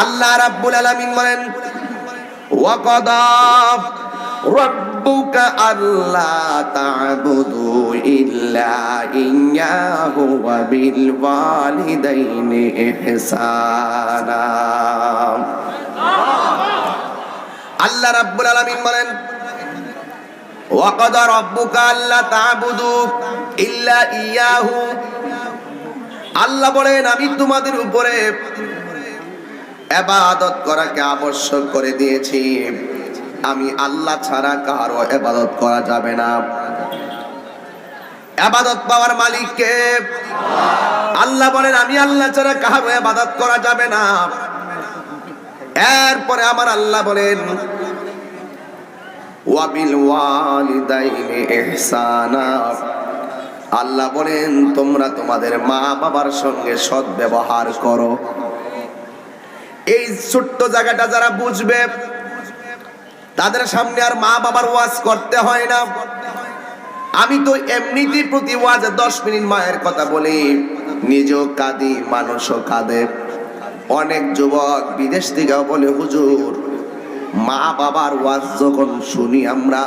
আল্লাহ রাব্বুল আলামিন বলেন ওয়া ক্বাদা রাব্বুকা আল্লা তা'বুদু ইল্লা ইয়্যাহু ওয়া বিল ওয়ালিদাইনি ইহসানা। আল্লাহ রাব্বুল আলামিন বলেন ওয়া ক্বাদা রাব্বুকা আল্লা তা'বুদু ইল্লা ইয়্যাহু, আল্লাহ বলেন আমি তোমাদের উপরে ইবাদত করাকে আবশ্যক করে দিয়েছি, আমি আল্লাহ ছাড়া কারো ইবাদত করা যাবে না। ইবাদত পাওয়ার মালিক কে? আল্লাহ বলেন আমি আল্লাহ ছাড়া কারো ইবাদত করা যাবে না। এরপরে আমার আল্লাহ বলেন ওয়া বিল ওয়ালিদাইনি ইহসানা, আল্লাহ বলেন তোমরা তোমাদের মা বাবার সঙ্গে সৎ ব্যবহার করো। এই ছোট্ট জায়গাটা যারা বুঝবে তাদের সামনে আর মা বাবার ওয়াজ করতে হয় না। আমি তো এমনিতেই প্রতি ওয়াজে 10 মিনিট মায়ের কথা বলি, নিজেও কাঁদি, মানুষও কাঁদে। অনেক যুবক বিদেশ থেকে বলে হুজুর মা বাবার ওয়াজ যখন শুনি আমরা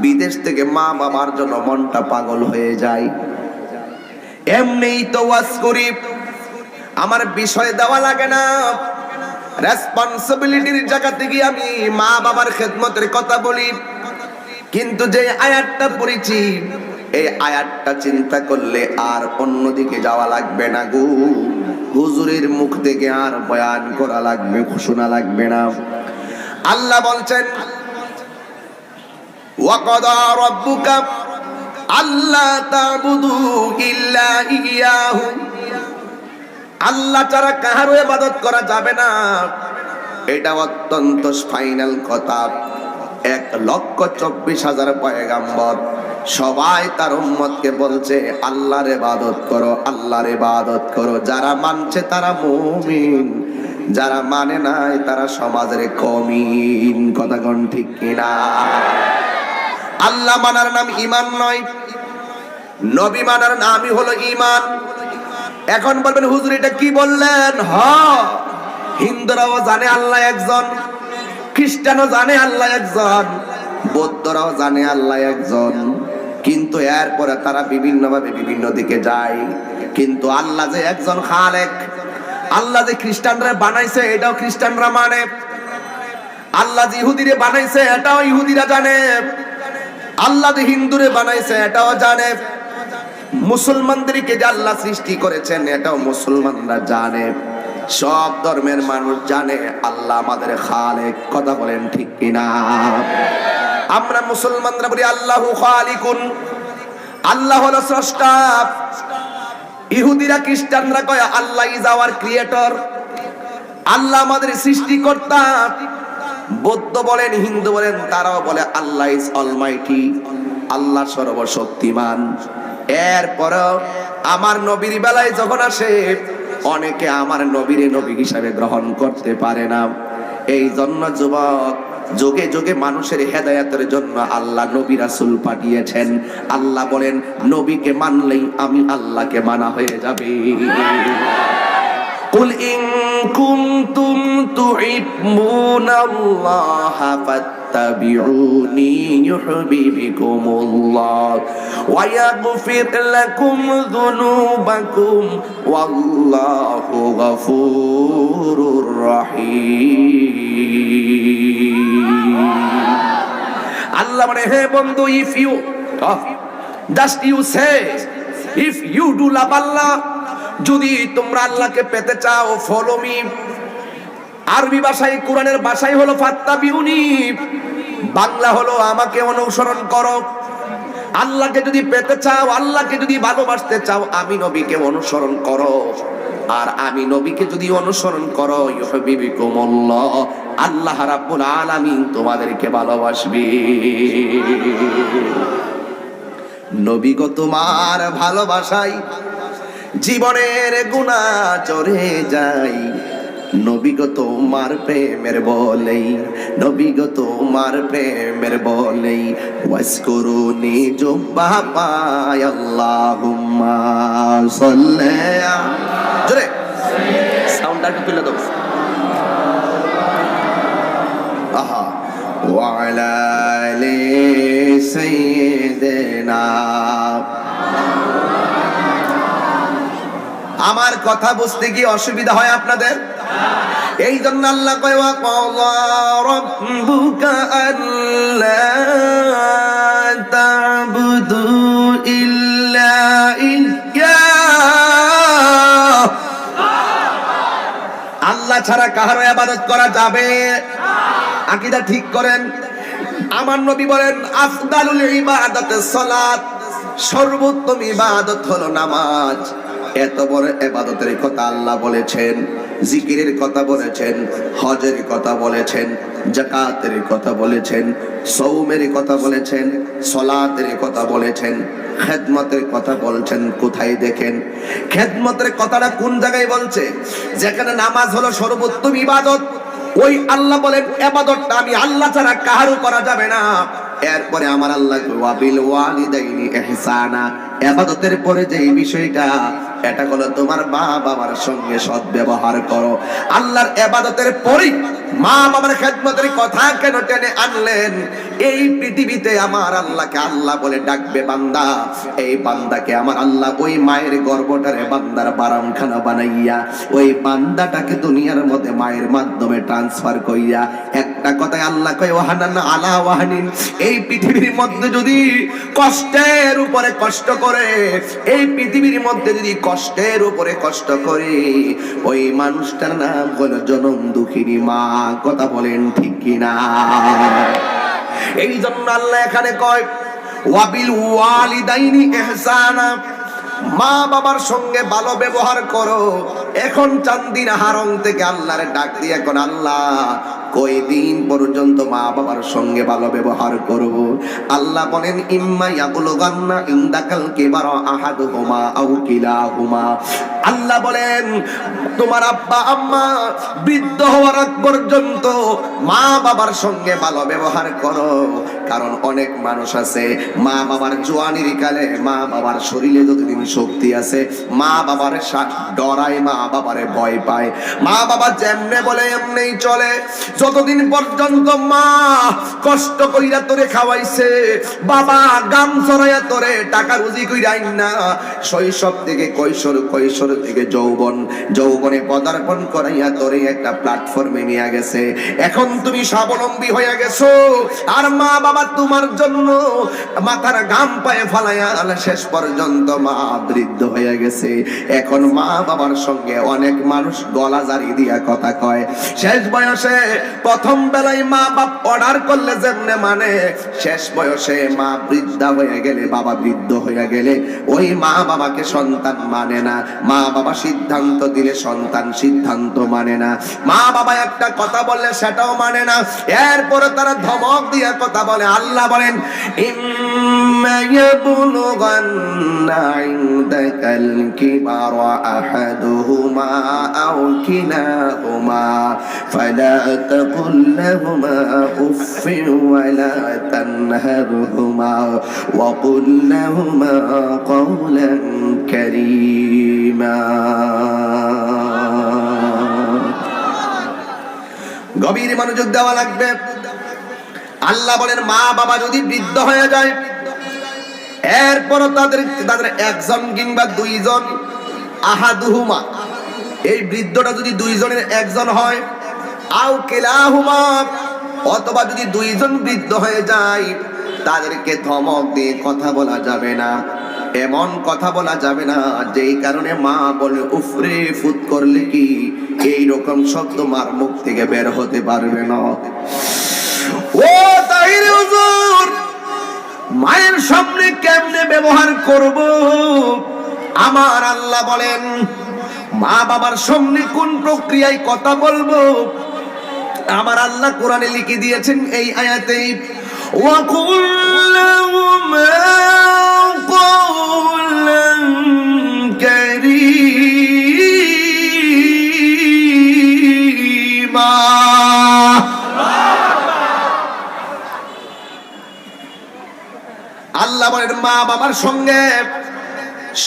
বিদেশ থেকে মা বাবার জন্য মনটা পাগল হয়ে যায়। এমনিই তো ওয়াজ করি, আমার বিষয় দেওয়া লাগে না, রেসপন্সিবিলিটির জায়গা থেকে আমি মা বাবার খেদমতের কথা বলি। কিন্তু যে আয়াতটা পড়েছি এই আয়াতটা চিন্তা করলে আর অন্যদিকে যাওয়া লাগবে না গো, হুজুরের মুখ থেকে আর বয়ান করা লাগবে, শোনা লাগবে না। আল্লাহ বলছেন ওয়া ক্বাদা রাব্বুকা আল্লা তা'বুদু ইল্লা ইয়্যাহু, আল্লাহ ছাড়া কারো ইবাদত করা যাবে না। এটা অত্যন্ত ফাইনাল কথা। 1,24,000 পয়গাম্বর সবাই তার উম্মতকে বলছে আল্লাহর ইবাদত করো, আল্লাহর ইবাদত করো। যারা মানছে তারা মুমিন, যারা মানে নাই তারা সমাজের কমিন। কথা কোন ঠিক কিনা? আল্লাহ মানার নাম ঈমান নয়, নবী মানার নামই হলো ঈমান। এখন বলবেন হুজুর এটা কি বললেন? হিন্দুরাও জানে আল্লাহ একজন, খ্রিস্টানও জানে আল্লাহ একজন, বৌদ্ধরাও জানে আল্লাহ একজন, কিন্তু এরপরে তারা বিভিন্নভাবে বিভিন্ন দিকে যায়। কিন্তু আল্লাহ যে একজন খালেক, আল্লাহ যে খ্রিস্টানরা বানাইছে এটাও খ্রিস্টানরা মানে, আল্লাহ যে ইহুদিরে বানাইছে এটাও ইহুদিরা জানে, আল্লাহ যে হিন্দুরে বানাইছে এটাও জানে, মুসলমানদেরকে যে আল্লাহ সৃষ্টি করেছেন এটাও মুসলমানরা জানে। সব ধর্মের মানুষ জানে আল্লাহ আমাদের খালেক। কথা বলেন ঠিক কিনা? আমরা মুসলমানরা বলি আল্লাহু খালিকুন, আল্লাহ হলো স্রষ্টা। ইহুদিরা খ্রিস্টানরা কয় আল্লাহ ইজ আওয়ার ক্রিয়েটর, আল্লাহ আমাদের সৃষ্টিকর্তা। বৌদ্ধ বলেন, হিন্দু বলেন, তারাও বলে আল্লাহ ইজ অলমাইটি, আল্লাহ সর্বশক্তিমান। এরপরও আমার নবীর বেলায় যখন আসে অনেকে আমার নবীরে নবী হিসাবে গ্রহণ করতে পারে না। এই জন্য যুবক যুগে যুগে মানুষের হেদায়েতের জন্য আল্লাহ নবী রাসূল পাঠিয়েছেন। আল্লাহ বলেন নবীকে মানলেই আমি আল্লাহকে মানা হয়ে যাবে। কুল ইন কুনতুম তুহিব্বুনাল্লাহা ফাত্তাবিউনি ইউহিব্বুকুমুল্লাহ ওয়া ইয়াগফির লাকুম যুনুবাকুম ওয়াল্লাহু গফুরুর রহিম। আল্লাহ বলে হে বন্ধু, if you just you say if you do love Allah, যদি তোমরা আল্লাহকে পেতে চাও ফলো মি। আরবি ভাষায় কোরআনের ভাষায় হলো ফাত্তাবিউনি, বাংলা হলো আমাকে অনুসরণ করো। আল্লাহকে যদি পেতে চাও, আল্লাহকে যদি ভালোবাসতে চাও, আমি নবীকে অনুসরণ করো। আর আমি নবীকে যদি অনুসরণ করো ইউহিব্বুকুমুল্লাহ, আল্লাহ রাব্বুল আলামিন তোমাদেরকে ভালোবাসবে। নবী গো তোমার ভালোবাসায় জীবনের গুনাহ চরে যাই, নবী গো তোমার প্রেমের বলেই, নবী গো তোমার প্রেমের বলেই ওয়াসকুরুনি জুব্বা পায় আল্লাহুম্মা সাল্লি জোরে সাউন্ডটা একটু তুলে দাও। وعلى آل سيدنا। আমার কথা বুঝতে কি অসুবিধা হয় আপনাদের? এই জন্য আল্লাহ কয় ওয়া ক্বাযা রাব্বুকা আল্লা তা'বুদু ইল্লা ইয়্যাহু। আল্লাহ ছাড়া কারো ইবাদত করা যাবে না। আকীদা ঠিক করেন। আমার নবী বলেন আফদালুল ইবাদাতিস সালাত, সর্বোত্তম ইবাদত হলো নামাজ। এত বড় ইবাদতের কথা আল্লাহ বলেছেন, জিকিরের কথা বলেছেন, হজের কথা বলেছেন, যাকাতের কথা বলেছেন, সওমের কথা বলেছেন, সালাতের কথা বলেছেন, খেদমতের কথা বলছেন। কোথায় দেখেন খেদমতের কথাটা কোন জায়গায় বলছে? যেখানে নামাজ হলো সর্বোত্তম ইবাদত, ওই আল্লাহ বলেন ইবাদতটা আমি আল্লাহ ছাড়া কারো করা যাবে না। এরপরে আমার আল্লাহ ওয়াবিল ওয়ালিদাইনি ইহসানা, ইবাদতের পরে যে বিষয়টা, এটা হলো তোমার মা বাবার সঙ্গে সদ্ব্যবহার করো। আল্লাহর ইবাদতের পরে মা বাবার খেদমতের কথা কেন টেনে আনলেন? এই পৃথিবীতে আমার আল্লাহকে আল্লাহ বলে ডাকবে বান্দা, এই বান্দাকে আমার আল্লাহ ওই মায়ের গর্ভটারে বান্দার বারামখানা বানাইয়া ওই বান্দাটাকে দুনিয়ার মধ্যে মায়ের মাধ্যমে ট্রান্সফার কইয়া একটা কথায় আল্লাহ কয় ওয়াহানান আলা ওয়াহানিন। এই পৃথিবীর মধ্যে যদি কষ্টের উপরে কষ্ট করে, এই পৃথিবীর মধ্যে যদি কষ্টের উপরে কষ্ট করে, ওই মানুষটার নাম হলো জনম দুঃখিনী মা। কথা বলেন ঠিক কিনা? এই জন্য আল্লাহ এখানে কয় ওয়াবিল ওয়ালিদাইনি ইহসানা, মা বাবার সঙ্গে ভালো ব্যবহার করো। এখন চান্দিনা হারং থেকে আল্লাহর ডাক দিয়ে এখন আল্লাহ কই দিন পর্যন্ত মা বাবার সঙ্গে ভালো ব্যবহার করব? আল্লাহ বলেন ইম্মা ইয়াবলুগান্না ইনদাকাল কিবারা আহাদুহুমা আও কিলাহুমা। আল্লাহ বলেন তোমার আব্বা আম্মা বৃদ্ধ হওয়ার আগ পর্যন্ত মা বাবার সঙ্গে ভালো ব্যবহার করো। কারণ অনেক মানুষ আছে মা বাবার জোয়ানির কালে মা বাবার শরীরে যতদিন শক্তি আছে মা বাবার ডরায়, মা বাবারে ভয় পায়, মা বাবা যেমনে বলে এমনেই চলে। যতদিন পর্যন্ত মা কষ্ট কইরা তোরে খাওয়াইছে, বাবা গাম ছড়াইয়া তোরে টাকা রুজি কইরা আইন না, শৈশব থেকে কৈশোর, কৈশোর থেকে যৌবন, যৌবনে পদার্পণ করাইয়া তোরে একটা প্ল্যাটফর্মে নিয়ে গেছে। এখন তুমি স্বাবলম্বী হয়ে গেছো, আর মা বাবা তোমার জন্য মাথার ঘাম পায়ে ফালাইয়া শেষ পর্যন্ত মা বৃদ্ধ হয়ে গেছে। এখন মা বাবার সঙ্গে অনেক মানুষ গলা জারি দিয়া কথা কয়। শেষ বয়সে প্রথম বেলায় মা বাপ অর্ডার করলে যেমনে মানে, শেষ বয়সে মা বৃদ্ধা হয়ে গেলে, বাবা বৃদ্ধ হয়ে গেলে ওই মা বাবাকে সন্তান মানে না। মা বাবা সিদ্ধান্ত দিলে সন্তান সিদ্ধান্ত মানে না। মা বাবা একটা কথা বললে সেটাও মানে না। এরপরে তারা ধমক দিয়ে কথা বলে। আল্লাহ বলেন ইম্মা ইয়াবলুগান্না ইনদাকাল কিবারা আহাদুহুমা আও কিলাহুমা ফালা তাকুল লাহুমা উফফিন ওয়ালা তানহারহুমা ওয়া কুল লাহুমা কওলান কারীমা। গভীর মনোযোগ দেওয়া লাগবে। আল্লাহ বলেন মা বাবা যদি বৃদ্ধ হয়ে যায়, এরপর তাদের একজন কিংবা দুইজন, আহাদুহুমা এই বৃদ্ধটা যদি দুইজনের একজন হয়, আও কিলাহুমা অথবা যদি দুইজন বৃদ্ধ হয়ে যায়, তাদেরকে ধমক দিয়ে কথা বলা যাবে না, এমন কথা বলা যাবে না যেই কারণে মা বলে উফরে ফুত করলে কি এই রকম শব্দ মার মুখ থেকে বের হতে পারবে না। ও তাহির হুজুর, মায়ের সামনে কেমনে ব্যবহার করব? আমার আল্লাহ বলেন মা বাবার সামনে কোন প্রক্রিয়ায় কথা বলবো আমার আল্লাহ কোরআনে লিখে দিয়েছেন এই আয়াতেই, ওয়াকুল লাহুমা কওলান কারীমা। আল্লাহ বলেন মা বাবার সঙ্গে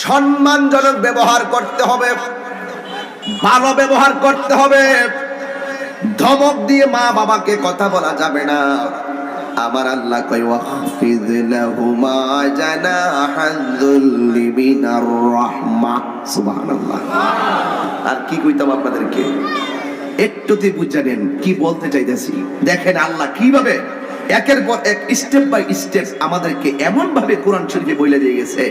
সম্মানজনক ব্যবহার করতে হবে, ভালো ব্যবহার করতে হবে। ধমক দিয়ে মা বাবাকে কথা বলা যাবে না। আমার আল্লাহ কয় ওয়াখফিজ লাহুমা জানাহাল যুল্লি মিনার রাহমা। সুবহানাল্লাহ। আর কি কইতাম আপনাদেরকে, একটুতে বুঝে নেন কি বলতে চাইতেছি। দেখেন আল্লাহ কিভাবে একের পর এক স্টেপ বাই স্টেপ আমাদেরকে এমন ভাবে কোরআন শরীফে বলে দিয়ে গেছে,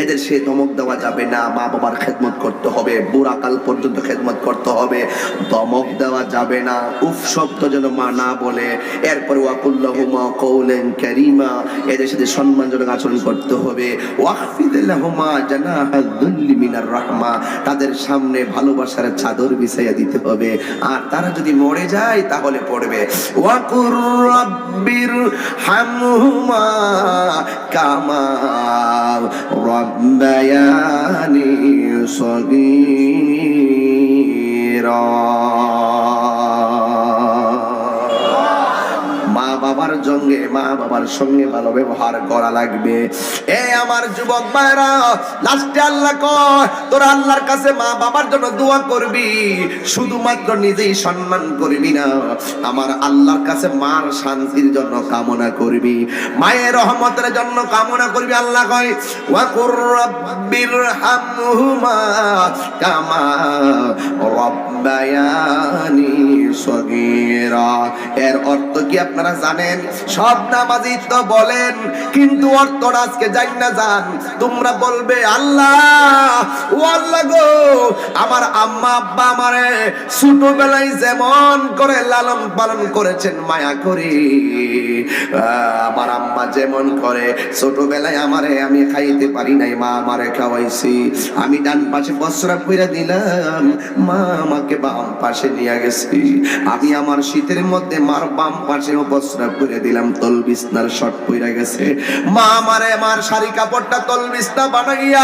এদের সে ধমক দেওয়া যাবে না, মা বাবার খেদমত করতে হবে, বুড়া কাল পর্যন্ত খেদমত করতে হবে, ধমক দেওয়া যাবে না, উফ শব্দ যেন মা না বলে, এরপর ওয়াকুল্লাহুমা কওলান কারীমা, এদের সাথে সম্মানজনক আচরণ করতে হবে, ওয়াখফিদ লাহুমা জানাহাল যুল্লি মিনার রাহমা, তাদের সামনে ভালোবাসার চাদর বিছাইয়া দিতে হবে, আর তারা যদি মরে যায় তাহলে পড়বে ওয়াকুর রাব্বি হামহুমা কামা রাব্বায়ানি সগীরা। মা বাবার সঙ্গে ভালো ব্যবহার করা লাগবে। এ আমার যুবক ভাইরা, লাস্টে আল্লাহ কয় তোরা আল্লাহর কাছে মা বাবার জন্য দোয়া করবি, শুধুমাত্র নিজেই সম্মান করবি না, আমার আল্লাহর কাছে মার শান্তির জন্য কামনা করবি, মায়ের রহমতের জন্য কামনা করবি। আল্লাহ কয় ওয়া কুর রাব্বির হামহুমা কামা রাব্বায়ানি সগীরা। এর অর্থ কি আপনারা জানেন? সব নামাজি তো বলেন, কিন্তু অর্থটা আজকে জানি না জান। তোমরা বলবে আল্লাহ, ও আল্লাহ গো, আমার আম্মা আব্বা আমারে ছোটবেলায় যেমন করে লালন পালন করেছেন মায়া করে, আমার আম্মা যেমন করে ছোটবেলায় আমারে আমি খাইতে পারি নাই, মা আমারে খাওয়াইছি, আমি ডান পাশে প্রস্রাব কইরা দিলাম, মা আমাকে বাম পাশে নিয়ে গেছি, আমি আমার শীতের মধ্যে মার বাম পাশে প্রস্রাব করে দিলাম, তল বিছনার শর্ট পইরা গেছে, মা আমারে আমার শাড়ি কাপড়টা তল বিছনা বানাইয়া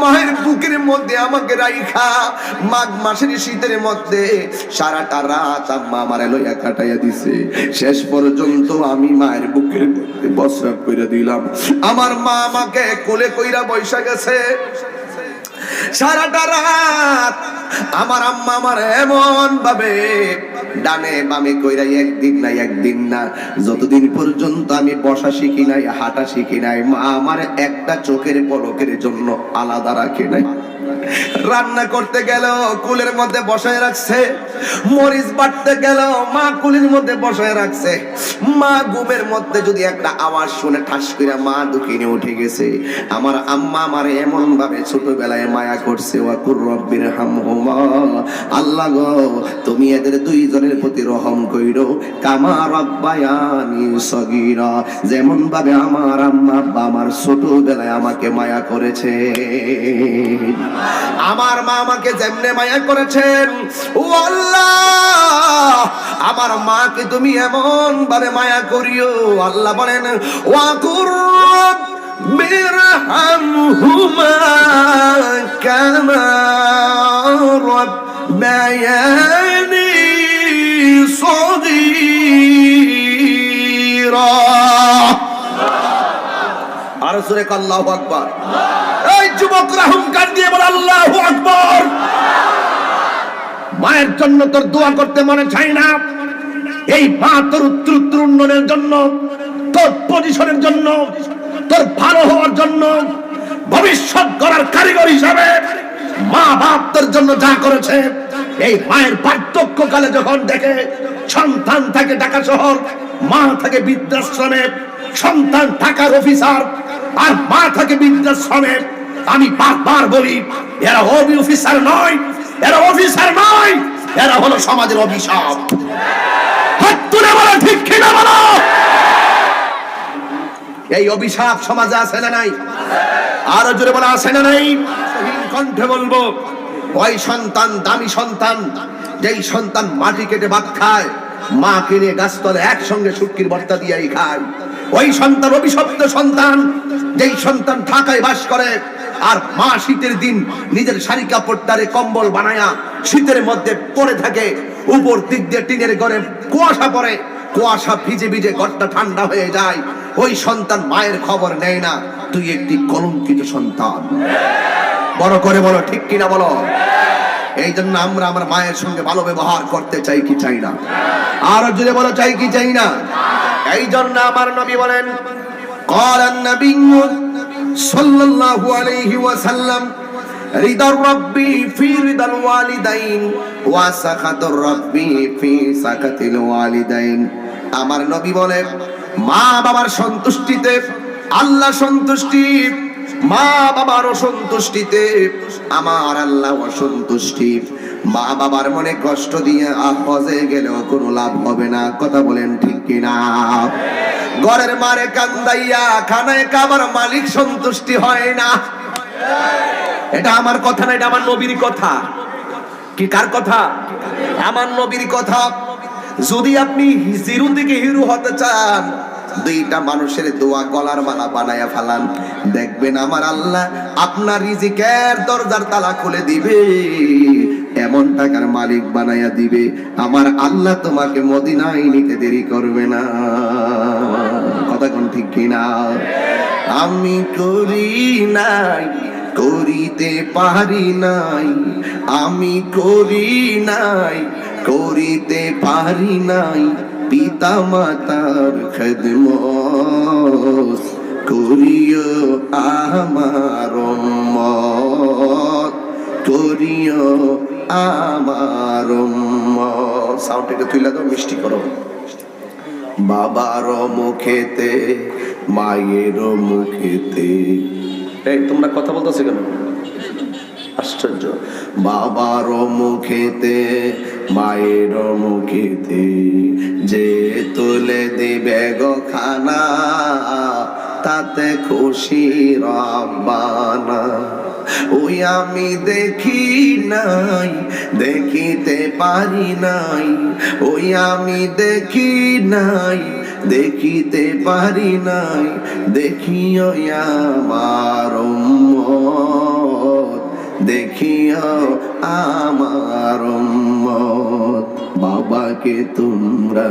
মায়ের বুকের মধ্যে আমাকে রাইখা মাঘ মাসের শীতের মধ্যে সারাটা রাত আম্মা আমারে লইয়া কাটাইয়া দিছে, শেষ পর্যন্ত আমি মায়ের বুকের মধ্যে প্রস্রাব কইরা দিলাম, আমার মা আমাকে কোলে কইরা বৈশা গেছে, সারাটা রাত আমার আম্মা আমার এমন ভাবে ডানে বামে কইরা একদিন না যতদিন পর্যন্ত আমি বসা শিখি নাই, হাঁটা শিখি নাই, মা আমার একটা চোখের পলকের জন্য আলাদা রাখে নাই। রান্না করতে গেল কুলের মধ্যে বসায় রাখছে, মরিচ বাটতে গেল মা কুলের মধ্যে বসায় রাখছে, মা ঘুমের মধ্যে যদি একটা আওয়াজ শুনে ঠাস করে মা দুঃখিনে উঠে গেছে। আমার আম্মা আমারে এমন ভাবে ছোটবেলায় মায়া করছে, ওয়াকুর রব্বির হামহুমা, আল্লাহ গো তুমি এদের দুইজনের প্রতি রহম কইরো, কামা রাব্বায়ানি সগীরা, যেমন ভাবে আমার আম্মা আব্বা আমার ছোটবেলায় আমাকে মায়া করেছে, আমার মা আমাকে যেমনে মায়া করেছেন, ও আল্লাহ আমার মাকে তুমি এমন ভাবে মায়া করিও। আল্লাহ বলেন ওয়াকুর রাব্বির হামহুমা কামা রাব্বায়ানি সগীরা। আর সূরা আল্লাহু আকবার। এই যুবকরা হুঙ্কার দিয়ে বল আল্লাহু আকবার। মায়ের জন্য তোর দোয়া করতে মনে চাই না? এই মা তোর উত্তর উন্নয়নের জন্য, তোর পজিশনের জন্য, তোর ভালো হওয়ার জন্য, ভবিষ্যৎ গড়ার কারিগর হিসাবে মা বাপ তোর জন্য যা করেছে, এই মায়ের বার্ধক্যকালে যখন দেখে সন্তান থাকে ঢাকা শহর, মা থাকে বৃদ্ধাশ্রমে, সন্তান ঢাকার অফিসার আর মা থাকে বৃদ্ধাশ্রমে, আমি বারবার বলি এরা অফিসার নয়, এরা অফিসার নয়, এরা হলো সমাজের অভিশাপ। হাত তুলে বলো ঠিক কিনা বলো। এই অভিশাপ সমাজে আছে না নাই? আরো জোরে বলা আছে না নাই? কণ্ঠে বলবো, ওই সন্তান দামি সন্তান, যেই সন্তান মাটি কেটে ভাত খায়, মা কিনে গাছতলে একসঙ্গে শুটকির ভর্তা দিয়েই খায়, ওই সন্তান অভিশপ্ত সন্তান, যেই সন্তান ঢাকায় বাস করে আর মা শীতের দিন নিজের শাড়ি কাপড়টারে কম্বল বানায়া শীতের মধ্যে পড়ে থাকে, উপর দিক দিয়ে টিনের ঘরে কুয়াশা পড়ে, কুয়াশা ভিজে ভিজে ঘরটা ঠান্ডা হয়ে যায়, ওই সন্তান মায়ের খবর নেয় না। তুই একটি কলঙ্কিত সন্তান। বড় করে বলো ঠিক কিনা বলো। এই জন্য আমরা আমার মায়ের সঙ্গে ভালো ব্যবহার করতে চাই কি চাই না? আরো জোরে বলো চাই কি চাই না? এই জন্য আমার নবী বলেন, ক্বালান নবী সাল্লাল্লাহু আলাইহি ওয়াসাল্লাম, রিদার রাব্বি ফি রিদাল ওয়ালিদাইন ওয়া সাখাতুর রাব্বি ফি সাখাতিল ওয়ালিদাইন। আমার নবী বলে, মা বাবার সন্তুষ্টিতে আল্লাহ সন্তুষ্টি, মা বাবার অসন্তুষ্টিতে আমার আল্লাহ অসন্তুষ্টি। মা বাবার মনে কষ্ট দিয়ে হজে গেলেও কোনো লাভ হবে না। কথা বলেন ঠিক কিনা? ঘরের মারে কান্দাইয়া খানায় কাবার মালিক সন্তুষ্টি হয় না। এটা আমার কথা না, এটা আমার নবীর কথা। কি কার কথা? আমার নবীর কথা। যদি আপনি জিরো থেকে হিরো হতে চান, দুইটা মানুষের দোয়া গলার মালা বানায়া ফালান, দেখবেন আমার আল্লাহ আপনার রিজিকের দরজার তালা খুলে দিবে, এমন টাকার মালিক বানায়া দিবে। আমার আল্লাহ তোমাকে মদিনায় নিতে দেরি করবে না। কথা কোন ঠিক কিনা? আমি করি নাই, করিতে পারি নাই, আমি করি নাই, করিতে পারি নাই, পিতা মাতার খেদমত করিও আমার উম্মত, করিও আমার উম্মত। সাউন্ড একটু তুইলা দাও, মিষ্টি করো। বাবার মুখেতে মায়ের মুখেতে, এই তোমরা কথা বলতেছো কেন? আশ্চর্য। বাবার মুখেতে মায়ের মুখেতে যে তুলে দিবে গো খানা, তাতে খুশি রব্বানা। ওই আমি দেখি নাই, দেখিতে পারি নাই, ওই আমি দেখি নাই, দেখিতে পারি নাই, দেখিও আমার উম্মত, দেখিও আমার উম্মত। বাবাকে তোমরা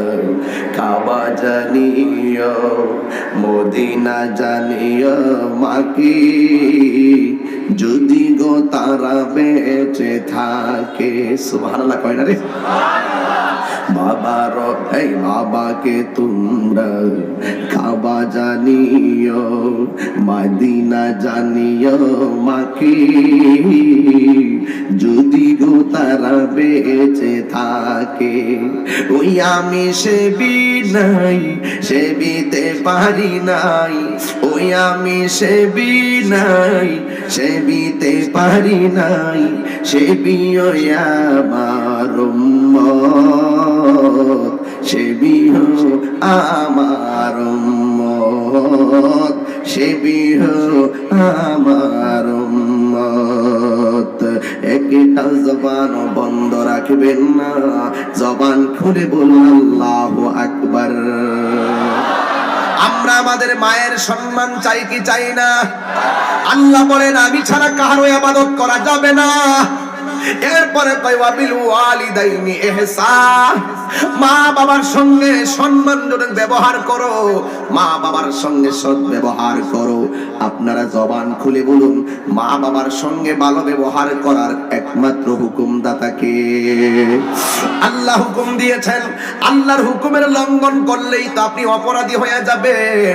কাবা জানিও, মদিনা জানিও, মাকে যদি গো তারা বেঁচে থাকে। সুবহানাল্লাহ কয় না রে? বাবার এই বাবাকে তোমরা কাবা জানিও, মদিনা জানিও, মাকে যদি গো তারা বেঁচে থাকে। ওই আমি সেবি নাই, সেবিতে পারি নাই, ওই আমি সেবি নাই, সেবিতে পারি নাই, সেবিও আমার উম্মত, সেবিও আমার উম্মত, সেবিও আমার উম্মত। একটা জবান বন্ধ রাখবেন না, জবান খুলে বলুন আল্লাহু আকবার। আমরা আমাদের মায়ের সম্মান চাই কি চাই না? আল্লাহ বলেন আমি ছাড়া কারো ইবাদত করা যাবে না। এরপরে কয় ওয়াবিল ওয়ালিদাইনি ইহসান, মা বাবার সঙ্গে সম্মানজনক ব্যবহার করো, মা বাবার সঙ্গে সৎ ব্যবহার করো। আপনারা জবান খুলে বলুন, মা বাবার সঙ্গে ভালো ব্যবহার করার একমাত্র হুকুমদাতা কে? আল্লাহ হুকুম দিয়েছেন। আল্লাহর হুকুমের লঙ্ঘন করলেই তো আপনি অপরাধী হয়ে যাবেন।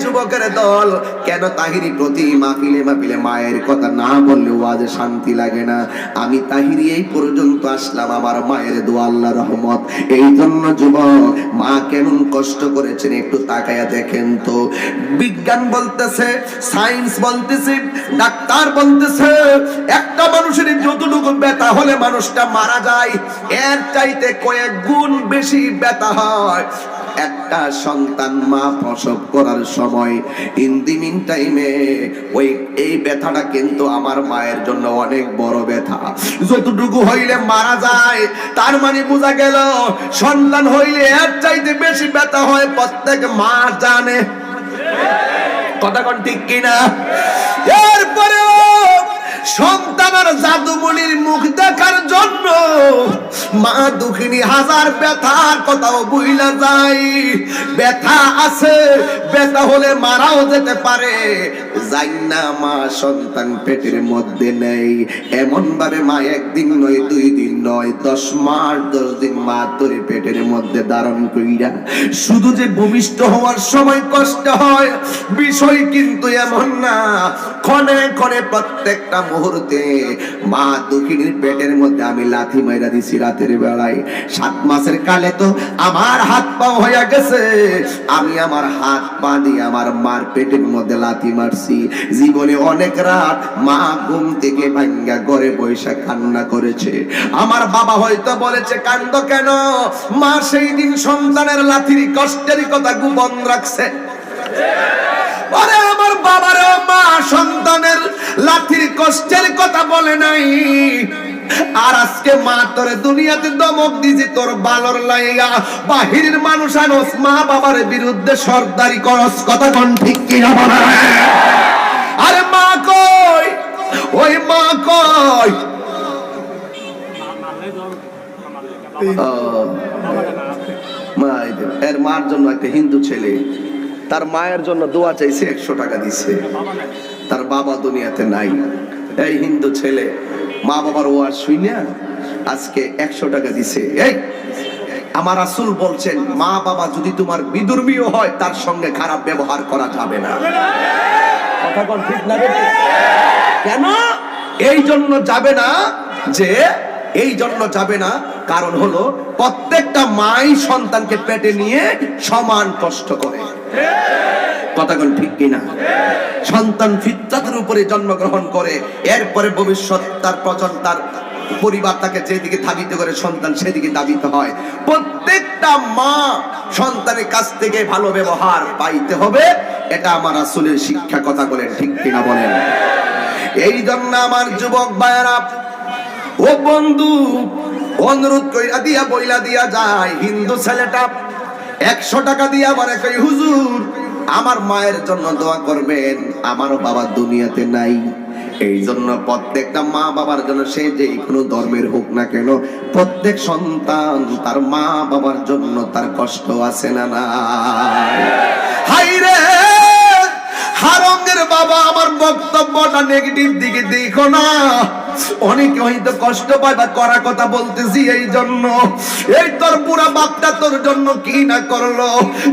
যুবকের দল, কেন তাহিরি প্রতি মাহফিলে মাহফিলে মায়ের কথা না বললে ওয়াজে শান্তি লাগে না? আমি তাহিরি এই পর্যন্ত আসলাম আমার মায়ের দোয়া, আল্লাহর রহমত। এই জন্য যুবক, মা কেমন কষ্ট করেছেন একটু তাকায়া দেখেন তো। বিজ্ঞান বলতেছে, সায়েন্স বলতেছে, ডাক্তার বলতেছে, একটা মানুষের যতটুকু ব্যথা হলে মানুষটা মারা যায়, এর চাইতে কয়েক গুণ বেশি ব্যথা হয় একটা সন্তান মা প্রসব করার সময়। ইন দি মিন টাইমে ওই এই ব্যথাটা কিন্তু আমার মায়ের জন্য অনেক বড় ব্যথা। যতটুকু হইলে মারা যায়, তার মানে বোঝা গেল সন্তান হইলে এর চাইতে বেশি ব্যথা হয়, প্রত্যেক মা জানে। কথা কোন ঠিক কিনা? এরপরে সন্তানের জাদুমণির মুখ দেখার জন্য মা দুঃখিনী হাজার ব্যথার কথাও ভুইলা যায়। ব্যথা আছে, ব্যথা হলে মারাও যেতে পারে, যাই না মা সন্তান পেটের মধ্যে নেই। এমন ভাবে মা একদিন নয়, 2 দিন নয়, 10 মাস 10 দিন মা তোরে পেটের মধ্যে ধারণ কইরা শুধু যে ভূমিষ্ঠ হওয়ার সময় কষ্ট হয় বিষয় কিন্তু এমন না, ক্ষণে ক্ষণে প্রত্যেকটা মুহূর্তে মা দুঃখিনীর পেটের মধ্যে আমি লাথি মাইরা দিছি রাতের বেলায়। 7 মাসের কালে তো আমার হাত পা হয়ে গেছে, আমি আমার হাত পা দিয়ে আমার মার পেটের মধ্যে লাথি মারছি। জীবনে অনেক রাত মা ঘুম থেকে ভাঙ্গা ঘরে বৈশা কান্না করেছে। আমার বাবা হয়তো বলেছে কান্দ কেন, মা সেই দিন সন্তানের লাথির কষ্টের কথা গোপন রাখছে। আরে আমার বাবার মা সন্তানের লাথির কষ্টের কথা বলে নাই। আর আজকে মা তোরে দুনিয়াতে দমক দিছে তোর বালর লাইগা, বাহিরের মানুষ আনস মা বাবার বিরুদ্ধে সরদারি করস, কথা কোন ঠিক কি না বলে? আরে মা কই, ওই মা কই? এর মার জন্য একটা হিন্দু ছেলে তার মায়ের জন্য দোয়া চাইছে, 100 টাকা দিছে। তার বাবা দুনিয়াতে নাই। এই হিন্দু ছেলে মা বাবার ওয়াজ শুইনা আজকে 100 টাকা দিছে। এই আমার রাসূল বলছেন মা বাবা যদি তোমার বিধর্মীয় হয় তার সঙ্গে খারাপ ব্যবহার করা যাবে না। কথা কোন ঠিক না? কেন এই জন্য যাবে না? যে এই জন্য যাবে না কারণ হলো প্রত্যেকটা মাই সন্তানকে পেটে নিয়ে সমান কষ্ট করে। কথা কোন ঠিক কিনা? সন্তান ফিতরাতের উপরে জন্মগ্রহণ করে, এরপরে ভবিষ্যৎ তার প্রজন্ম তার পরিবার তাকে যেদিকে ধাবিত করে সন্তান সেদিকে ধাবিত হয়। প্রত্যেকটা মা সন্তানের কাছ থেকে ভালো ব্যবহার পাইতে হবে, এটা আমার রাসূলের শিক্ষা। কথা বলেন ঠিক কিনা বলেন? এই জন্য আমার যুবক ভাইয়েরা ও বন্ধু অনুরোধ কইরা দিয়া বইলা দিয়া যায়, হিন্দু ছেলেটা 100 টাকা দিয়া বলে কই হুজুর আমার মায়ের জন্য দোয়া করবেন, আমারও বাবা দুনিয়াতে নাই। এই জন্য প্রত্যেকটা মা বাবার জন্য সে যে কোনো ধর্মের হোক না কেন প্রত্যেক সন্তান তার মা বাবার জন্য তার কষ্ট আছে না নাই? হাইরে হারঙ্গের বাবা আমার বক্তব্যটা নেগেটিভ দিকে দেখো না, অনেকে হয়তো কষ্ট পায় বা করা কথা বলতেছি এই জন্য। এই তোর পুরা বাপটা তোর জন্য কি না করলো,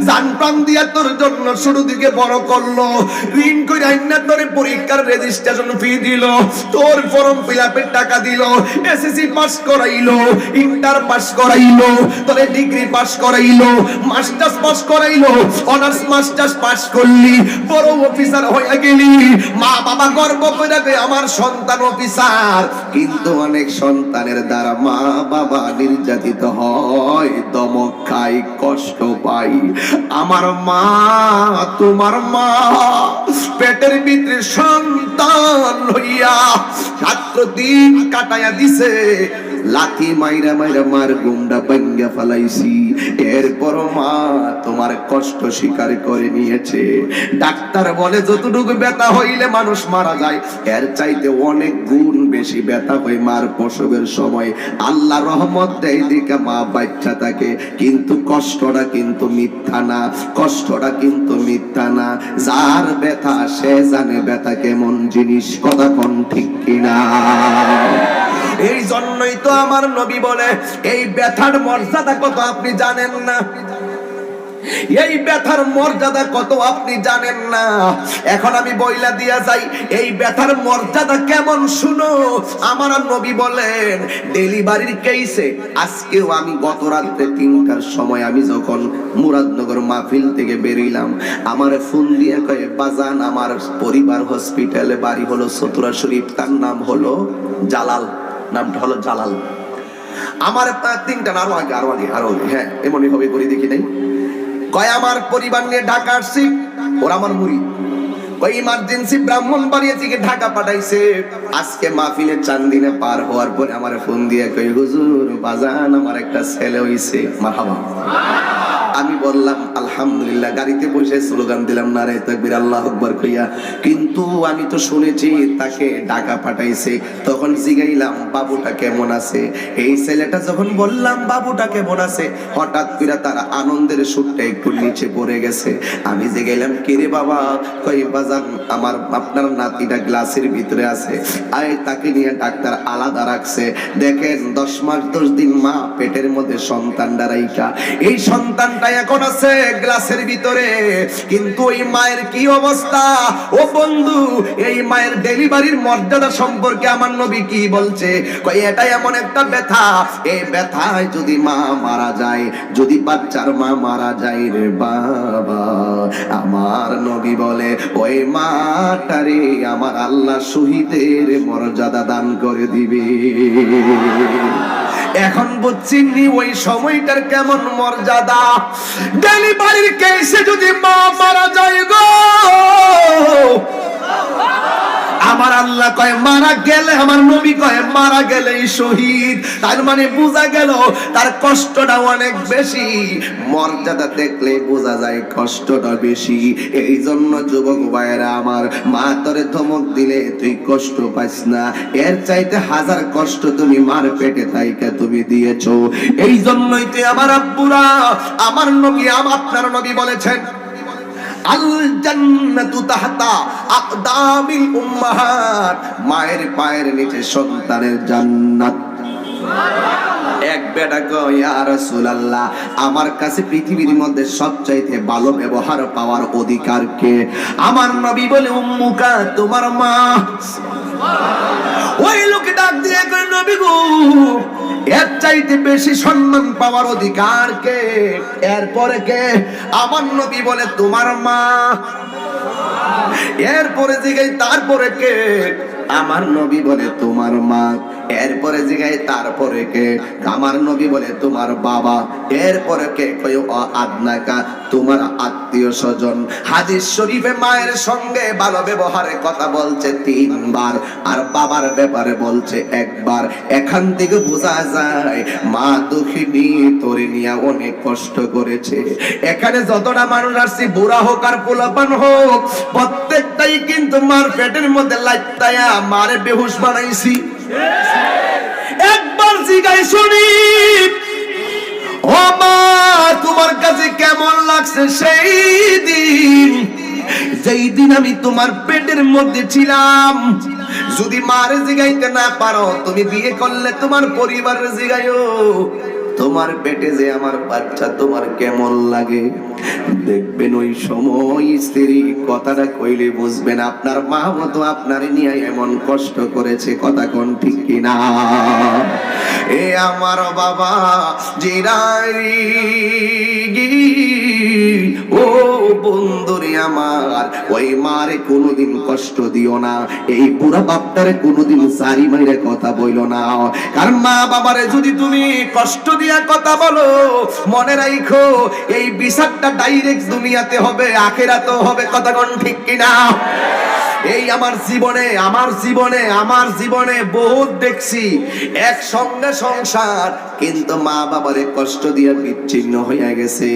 জান প্রাণ দিয়া তোর জন্য শুরু দিকে বড় করলো, ঋণ করে আইনা তোর পরীক্ষার রেজিস্ট্রেশন ফি দিল, তোর ফর্ম ফিলআপের টাকা দিল, এসএসসি পাস করাইলো, ইন্টার পাস করাইলো, তোর ডিগ্রি পাস করাইলো, মাস্টার্স পাস করাইলো, অনার্স মাস্টার্স পাস করলি, বড় অফিসার হয়ে গেলি, মা বাবা গর্ব করে দেবে আমার সন্তান অফিসার। কিন্তু অনেক সন্তানের দ্বারা মা বাবা নির্যাতিত হয়, দমক খাই, কষ্ট পাই। আমার মা তোমার মা পেটের ভিতরে সন্তান হইয়া রাত্র দিন কাটাইয়া দিছে, লাথি মাইরা মাইরা মার গুন্ডা ভাঙ্গা ফেলাইছি, এরপর মা তোমার কষ্ট স্বীকার করে নিয়েছে। ডাক্তার বলে যতটুকু ব্যথা হইলে মানুষ মারা যায় এর চাইতে অনেক গুণ বেশি ব্যথা হয় মার প্রসবের সময়। আল্লাহ রহমত দেয় দিকে মা বাচ্চা থাকে, কিন্তু কষ্টটা কিন্তু মিথ্যা না, কষ্টটা কিন্তু মিথ্যা না। যার ব্যথা সে জানে ব্যথা কেমন জিনিস, কথা কোন ঠিক কিনা? এই জন্যই তো আমার নবী বলে এই ব্যথার মর্যাদা কত আপনি জানেন না, এই ব্যথার মর্যাদা কত আপনি জানেন না। এখন আমি বইলা দিয়া যাই এই ব্যথার মর্যাদা কেমন শুনো। আমার নবী বলেন ডেলিভারির কেসে আজকেও আমি গত রাতে 3টার সময় আমি যখন মুরাদনগর মাহফিল থেকে বেরিলাম, আমার ফোন দিয়ে কয়ে বাজান আমার পরিবার হসপিটালে, বাড়ি হলো চতুরা শরীফ, তার নাম হলো জালাল, নামটা হলো জালাল। আমার 3টা আরো আগে হ্যাঁ এমনই হবে করে দেখি নাই। কয় আমার পরিবার নিয়ে ঢাকা আসছি, ওরা আমার মুরিদ, ওই ইমার্জেন্সি ব্রাহ্মণবাড়িয়া থেকে ঢাকা পাঠাইছে। আজকে মাহফিলের চান্দিনে পার হওয়ার পরে আমার ফোন দিয়ে কই হুজুর বাজান আমার একটা ছেলে হইছে, মারহাবা। আমি বললাম আলহামদুলিল্লাহ, গাড়িতে বসে স্লোগান দিলাম নারে তাকবীর আল্লাহু আকবার কইয়া। কিন্তু আমি তো শুনেছি তাকে ঢাকা পাঠাইছে। তখন জিগাইলাম বাবুটা কেমন আছে। এই ছেলেটা যখন বললাম বাবুটা কেমন আছে, হঠাৎ করে তার আনন্দের সুরটা একটু নিচে পড়ে গেছে। আমি জিগাইলাম কে রে বাবা? কই বাজান আমার আপনার নাতিটা গ্লাসের ভিতরে আছে, আয় তাকে নিয়ে ডাক্তার আলাদা রাখছে। দেখেন 10 মাস 10 দিন মা পেটের মধ্যে সন্তানটা রাইখা, এই সন্তানটা এখন আছে গ্লাসের ভিতরে। কিন্তু ওই মায়ের কি অবস্থা ও বন্ধু, এই মায়ের ডেলিভারির মর্যাদা সম্পর্কে আমার নবী কি বলছে? কই এটা এমন একটা ব্যথা, এই ব্যথায় যদি মা মারা যায়, যদি বাচ্চার মা মারা যায় রে বাবা, আমার নবী বলে ওই মাটারে আমার আল্লাহ শহীদের মর্যাদা দান করে দিবে। এখন বুঝছি ওই সময়টার কেমন মর্যাদা। ডেলিভারির কেসে যদি মা মারা যায় গো, আমার আল্লাহ কয় মারা গেলে, আমার নবী কয় মারা গেলেই শহীদ। তার মানে বোঝা গেল তার কষ্টটা অনেক বেশি। মর্যাদা দেখলে বোঝা যায় কষ্টটা বেশি। এই জন্য যুবক ভাইয়েরা আমার, মা তোরে ধমক দিলে তুই কষ্ট পাইস না, এর চাইতে হাজার কষ্ট তুমি মার পেটে থাইকা তুমি দিয়েছো। এই জন্যই তো আমার আব্বুরা, আমার নবী, আপনার নবী বলেছেন আল জান্নাতু তাহতা আকদামিল উম্মাহাত, মায়ের পায়ের নিচে সন্তানের জান্নাত। এক বেটা কয় ইয়া রাসূলুল্লাহ, আমার কাছে পৃথিবীর মধ্যে সবচাইতে ভালো ব্যবহার পাওয়ার অধিকার কে? আমার নবী বলে উম্মুকা, তোমার মা। ওই লোক ডাক দিয়ে কয় নবী গো, এর চাইতে বেশি সম্মান পাওয়ার অধিকার কে? এরপরে কে? আমার নবী বলে তোমার মা। এরপরে জিগাই তারপরে কে? আমার নবী বলে তোমার মা। এরপরে জিগাই তারপরে কে? আমার নবী বলে তোমার বাবা। এরপরে কে? কই আদনাকা, তোমার আত্মীয় স্বজন। হাদিস শরীফে মায়ের সঙ্গে ভালো ব্যবহারের কথা বলছে 3 বার, আর বাবার ব্যাপারে বলছে 1 বার। এখান থেকে বোঝা যায় মা দুঃখিনী, তোরে নিয়ে অনেক কষ্ট করেছে। এখানে যতটা মানুষ আসছে, বুড়া হোক আর পোলাপান হোক, প্রত্যেকটাই কিন্তু মার পেটের মধ্যে লাইতায়া মারে বেহুশ বানাইছি। একবার জিগাই শুনি, ও মা তোমার কাছে কেমন লাগছে সেই দিন, যেই দিন আমি তোমার পেটের মধ্যে ছিলাম? যদি মারে জিগাইতে না পারো, তুমি বিয়ে করলে তোমার পরিবারের জিগাইও, তোমার পেটে যে আমার বাচ্চা তোমার কেমন লাগে। দেখবেন ওই সময় স্ত্রী কথাটা কইলে বুঝবেন আপনার মা মতো আপনার নিয়ে এমন কষ্ট করেছে। কথা কোন ঠিক কিনা? এ আমার বাবা জিরাই ও বন্ধুরে আমার, ওই মারে কোনোদিন কষ্ট দিও না, এই বুড়া বাপটারে কোনোদিন সারি মাইরে কথা বইলো না। কারণ মা বাবারে যদি তুমি কষ্ট দিয়া কথা বলো, মনে রাখো এই বিচারটা ডাইরেক্ট দুনিয়াতে হবে, আখিরাতেও হবে। কথা কোন ঠিক কিনা? এই আমার জীবনে বহুত দেখছি একসঙ্গে সংসার, কিন্তু মা বাবারে কষ্ট দিয়ে বিচ্ছিন্ন হয়ে গেছে।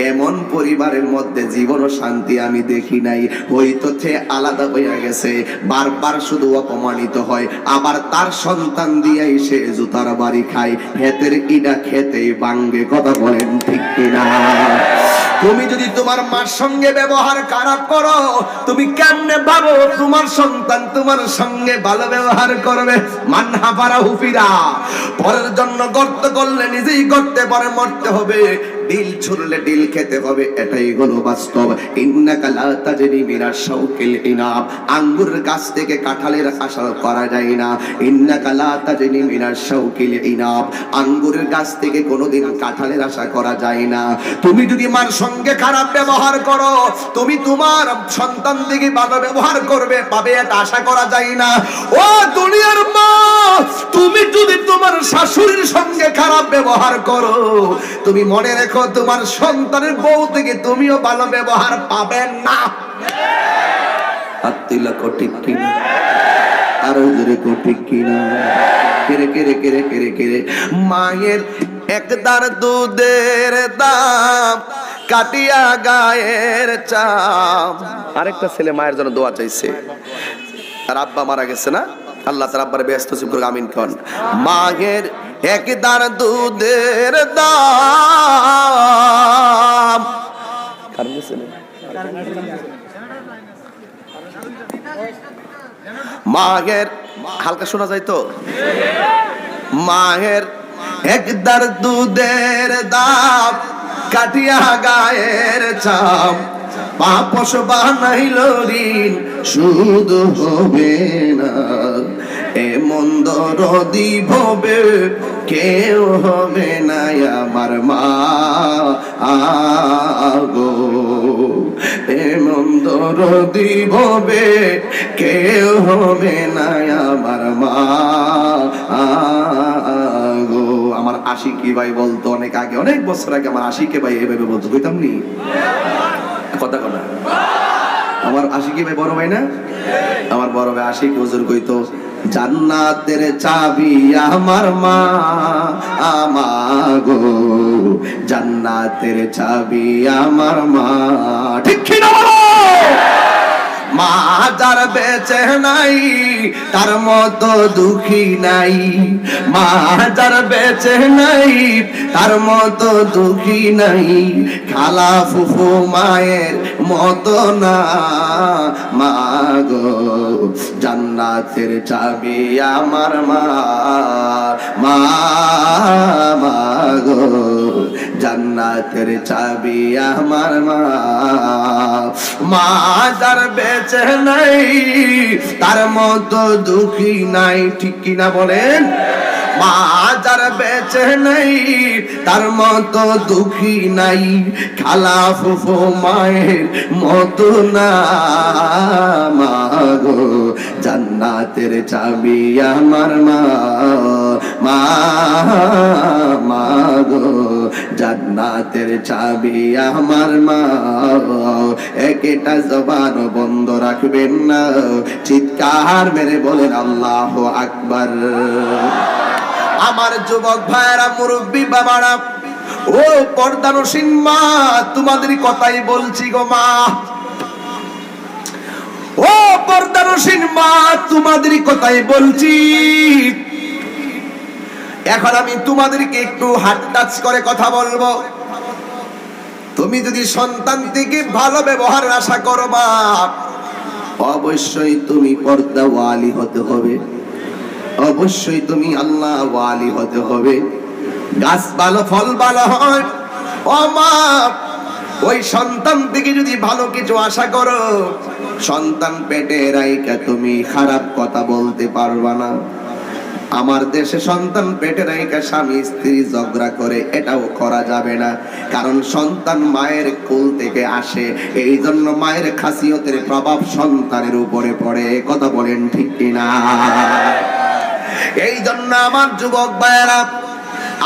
এমন পরিবারের মধ্যে জীবন ও শান্তি আমি দেখি নাই। হয়তো সে আলাদা হয়ে গেছে, বারবার শুধু অপমানিত হয়, আবার তার সন্তান দিয়ে সে জুতার বাড়ি খায়, হেতের ইটা খেতেই ভাঙ্গে। কথা বলেন ঠিক কিনা? তুমি যদি তোমার মার সঙ্গে ব্যবহার খারাপ করো, তুমি কেমনে ভাবো তোমার সন্তান তোমার সঙ্গে ভালো ব্যবহার করবে? মানহা পারা হুফিরা, পরের জন্য গর্ত করলে নিজেই গর্তে পরে মরতে হবে, ডিল ছুড়লে ডিল খেতে হবে, এটাই হলো বাস্তব। ইন্নাকা লা তাজরি মিনাশ শাওকিল ইনাব, আঙ্গুরের গাছ থেকে কাঁঠালের আশা করা যায় না। ইন্নাকা লা তাজরি মিনাশ শাওকিল ইনাব, আঙ্গুরের গাছ থেকে কোনোদিন কাঁঠালের আশা করা যায় না। তুমি যদি মার সঙ্গে খারাপ ব্যবহার করো, তুমি তোমার সন্তান থেকে ভালো ব্যবহার করবে পাবে, এটা আশা করা যায় না। ও দুনিয়ার মা, তুমি যদি তোমার শাশুড়ির সঙ্গে খারাপ ব্যবহার করো, তুমি মনে রেখো তোমার সন্তানের বউ থেকে তুমিও ভালো ব্যবহার পাবেন না। আত্মিলা ঠিক কিনা? আরো জোরে ঠিক কিনা? কেরে কেরে কেরে কেরে কেরে। মায়ের একদার দুধের দাম কাটিয়া গায়ের চাম। আরেকটা ছেলে মায়ের জন্য দোয়া চাইছে, তার আব্বা মারা গেছে না, আল্লাহ তার আব্বার ব্যস্ত চুপ করে আমিন কন। মায়ের একদার দুধের দাম মায়ের, হালকা শোনা যায় তো, মায়ের একদার দুধের দাম কাটিয়া গায়ের চাম। পাপস বানাইল ঋণ সুদ হবে না, এ মন্দ রদি ভবে কেউ হবে না আমার মা আগো। এ মন্দ রদি ভবে কেউ হবে না আমার মা আগো। আমার আশিকি ভাই বলতো অনেক আগে, অনেক বছর আগে আমার আশিকে ভাই এভাবে বলতো, বুঝতাম নি কথা কথা। আমার আশিকি ভাই বড় ভাই না, আমার বড় ভাই আশিক হুজুর কইতো, জান্নাতের চাবি আমার মা আমাগো, জান্নাতের চাবি আমার মা। ঠিক কি না বলো? মা যার বেঁচে নাই তার মতো দুঃখী নাই, মা যার বেঁচে নাই তার মতো দুঃখী নাই, খালা ফুফু মায়ের মতো না মা গো, জান্নাতের চাবি আমার মা মা মা গো, জান্নাতের চাবি আমার মা। মা যার বেঁচে নাই তার মতো দুঃখী নাই, ঠিক কিনা বলেন? মা যার বেঁচে নাই তার মতো দুঃখী নাই, খালা ফুফু মায়ের মতো না মা গো, জান্নাতের চাবি আমার মা মা মা গো, জান্নাতের চাবি আমার মা। একটা জবান বন্ধ রাখবেন না, চিৎকার মেরে বলেন আল্লাহু আকবার। আমার যুবক ভাইরা, মুরব্বী বাবারা, ও পর্দানসীন মা, তোমাদের কথাই বলছি গো মা। ও পর্দানসীন মা, তোমাদের কথাই বলছি। এখন আমি তোমাদেরকে একটু হাত টাচ করে কথা বলবো। তুমি যদি সন্তান থেকে ভালো ব্যবহারের আশা করো মা, অবশ্যই তুমি পর্দা ওয়ালি হতে হবে, অবশ্যই তুমি আল্লাহ ওয়ালি হতে হবে। গাছ ভালো ফল ভালো হয় ও মা, ওই সন্তান থেকে যদি ভালো কিছু আশা করো, সন্তান পেটে রাইখা তুমি খারাপ কথা বলতে পারবা না। আমার দেশে সন্তান পেটে রাইখা স্বামী স্ত্রী ঝগড়া করে, এটাও করা যাবে না, কারণ সন্তান মায়ের কোল থেকে আসে, এই জন্য মায়ের খাসিয়তের প্রভাব সন্তানের উপরে পড়ে। কথা বলেন ঠিক কিনা? এই জন্য আমার যুবক ভাইয়েরা,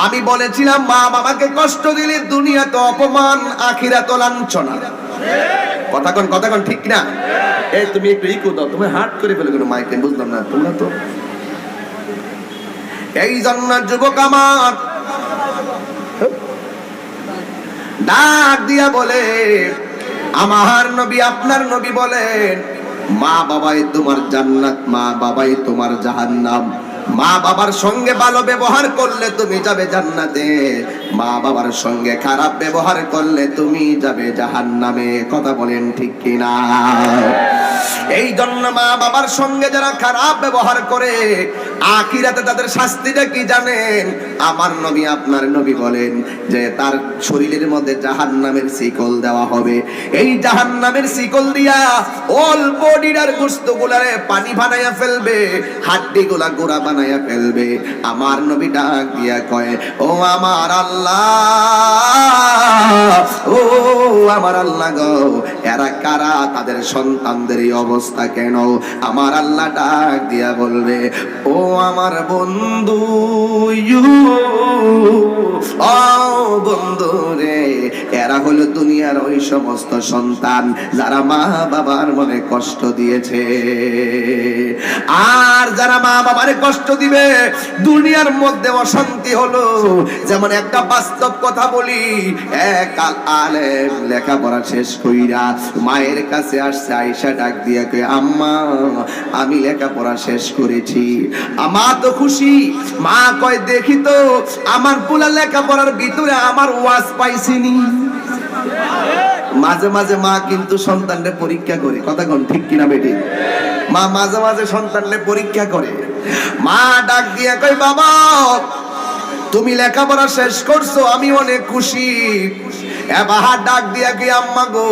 আমি বলেছিলাম মা বাবাকে কষ্ট দিলে দুনিয়াতে অপমান, আখিরাতে লাঞ্ছনা। কথা কোন ঠিক না? এই তুমি একটু ইকো দাও, তুমি হার্ট করে ফেলে কোনো মাইকে, বুঝলাম না তোমরা তো। এই জন্য যুবক আমার ডাক দিয়া বলে, আমার নবী আপনার নবী বলেন, মা বাবাই তোমার জান্নাত, মা বাবাই তোমার জাহান্নাম। মা বাবার সঙ্গে ভালো ব্যবহার করলে তুমি যাবে জান্নাতে, মা বাবার সঙ্গে খারাপ ব্যবহার করলে তুমি যাবে জাহান্নামে। কথা বলেন ঠিক কিনা? এই জন্য মা বাবার সঙ্গে যারা খারাপ ব্যবহার করে, আখিরাতে তাদের শাস্তিটা কি জানেন? আমার নবী আপনার নবী বলেন যে তার শরীরের মধ্যে জাহান্নামের শিকল দেওয়া হবে। এই জাহান্নামের শিকল দিয়া অল বডির গোশতগুলারে পানি বানাইয়া ফেলবে, হাড্ডিগুলা গুঁড়া বানাইয়া ফেলবে। আমার নবী ডাক দিয়া কয়, ও আমার আল্লাহ, ও আমার আল্লাহ গো, এর এরা কারা, তাদের সন্তানদের এই অবস্থা কেন? আমার আল্লাহ ডাক দিয়া বলবে, ও আমার বন্ধু, ও বন্ধু রে, এরা হলো দুনিয়ার ওই সমস্ত সন্তান যারা মা বাবার মনে কষ্ট দিয়েছে। আর যারা মা বাবারে কষ্ট দিবে, দুনিয়ার মধ্যে অশান্তি হলো। যেমন একটা বাস্তব কথা বলি, এক আলেম লেখাপড়া শেষ কইরা মায়ের কাছে আসছে, আয়েশা ডাক দিয়া কয়, আম্মা আমি লেখাপড়া শেষ করেছি। মা তো খুশি, মা কয় দেখি তো আমার পোলা লেখাপড়ার ভিতরে আমার ওয়াজ পাইছিনি। মাঝে মাঝে মা কিন্তু সন্তানদের পরীক্ষা করে, কথা কোন ঠিক কিনা বেটি? মা মাঝে মাঝে সন্তানদের পরীক্ষা করে। মা ডাক দিয়া কই, বাবা তুমি লেখাপড়া শেষ করছো, আমি অনেক খুশি। এবার ডাক দিয়া কি, আম্মা গো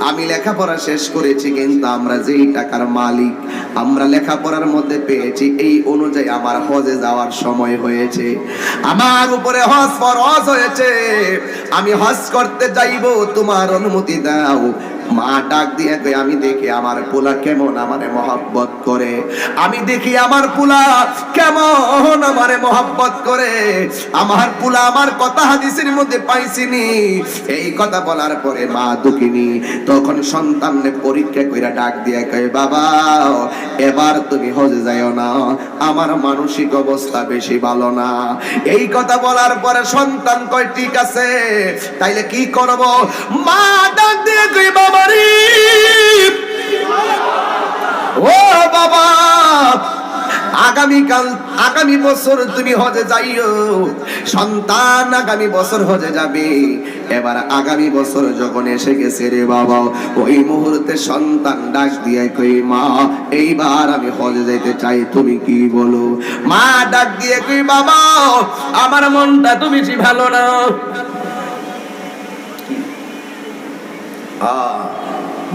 আমি লেখাপড়া শেষ করেছি, কিন্তু আমরা যেই টাকার মালিক আমরা লেখাপড়ার মধ্যে পেয়েছি, এই অনুযায়ী আমার হজে যাওয়ার সময় হয়েছে, আমার উপরে হজ ফরজ হয়েছে, আমি হজ করতে যাইবো, তোমার অনুমতি দাও। মা ডাক দিয়ে কই, আমি দেখি আমার পোলা কেমন আমারে মহব্বত করে, আমি দেখি আমার পোলা কেমন আমারে মহব্বত করে, আমার পোলা আমার কথা হাদিসের মধ্যে পাইছিনি। এই কথা বলার পরে মা দুঃখিনী তখন সন্তানকে পরীক্ষা কইরা ডাক দিয়ে কয়, বাবা এবার তুমি হজে যাইও না, আমার মানসিক অবস্থা বেশি ভালো না। এই কথা বলার পরে সন্তান কয়, ঠিক আছে তাইলে কি করব? মা ডাক দিয়ে কই, বাবা ও বাবা আগামী বছর তুমি হজে যাইও। সন্তান আগামী বছর হজে যাবে। এবার আগামী বছর যখন এসে গেছে রে বাবা, ওই মুহূর্তে সন্তান ডাক দিয়ে কই, মা এইবার আমি হজে যাইতে চাই, তুমি কি বলো? মা ডাক দিয়ে কই, বাবা আমার মনটা তো বেশি ভালো না।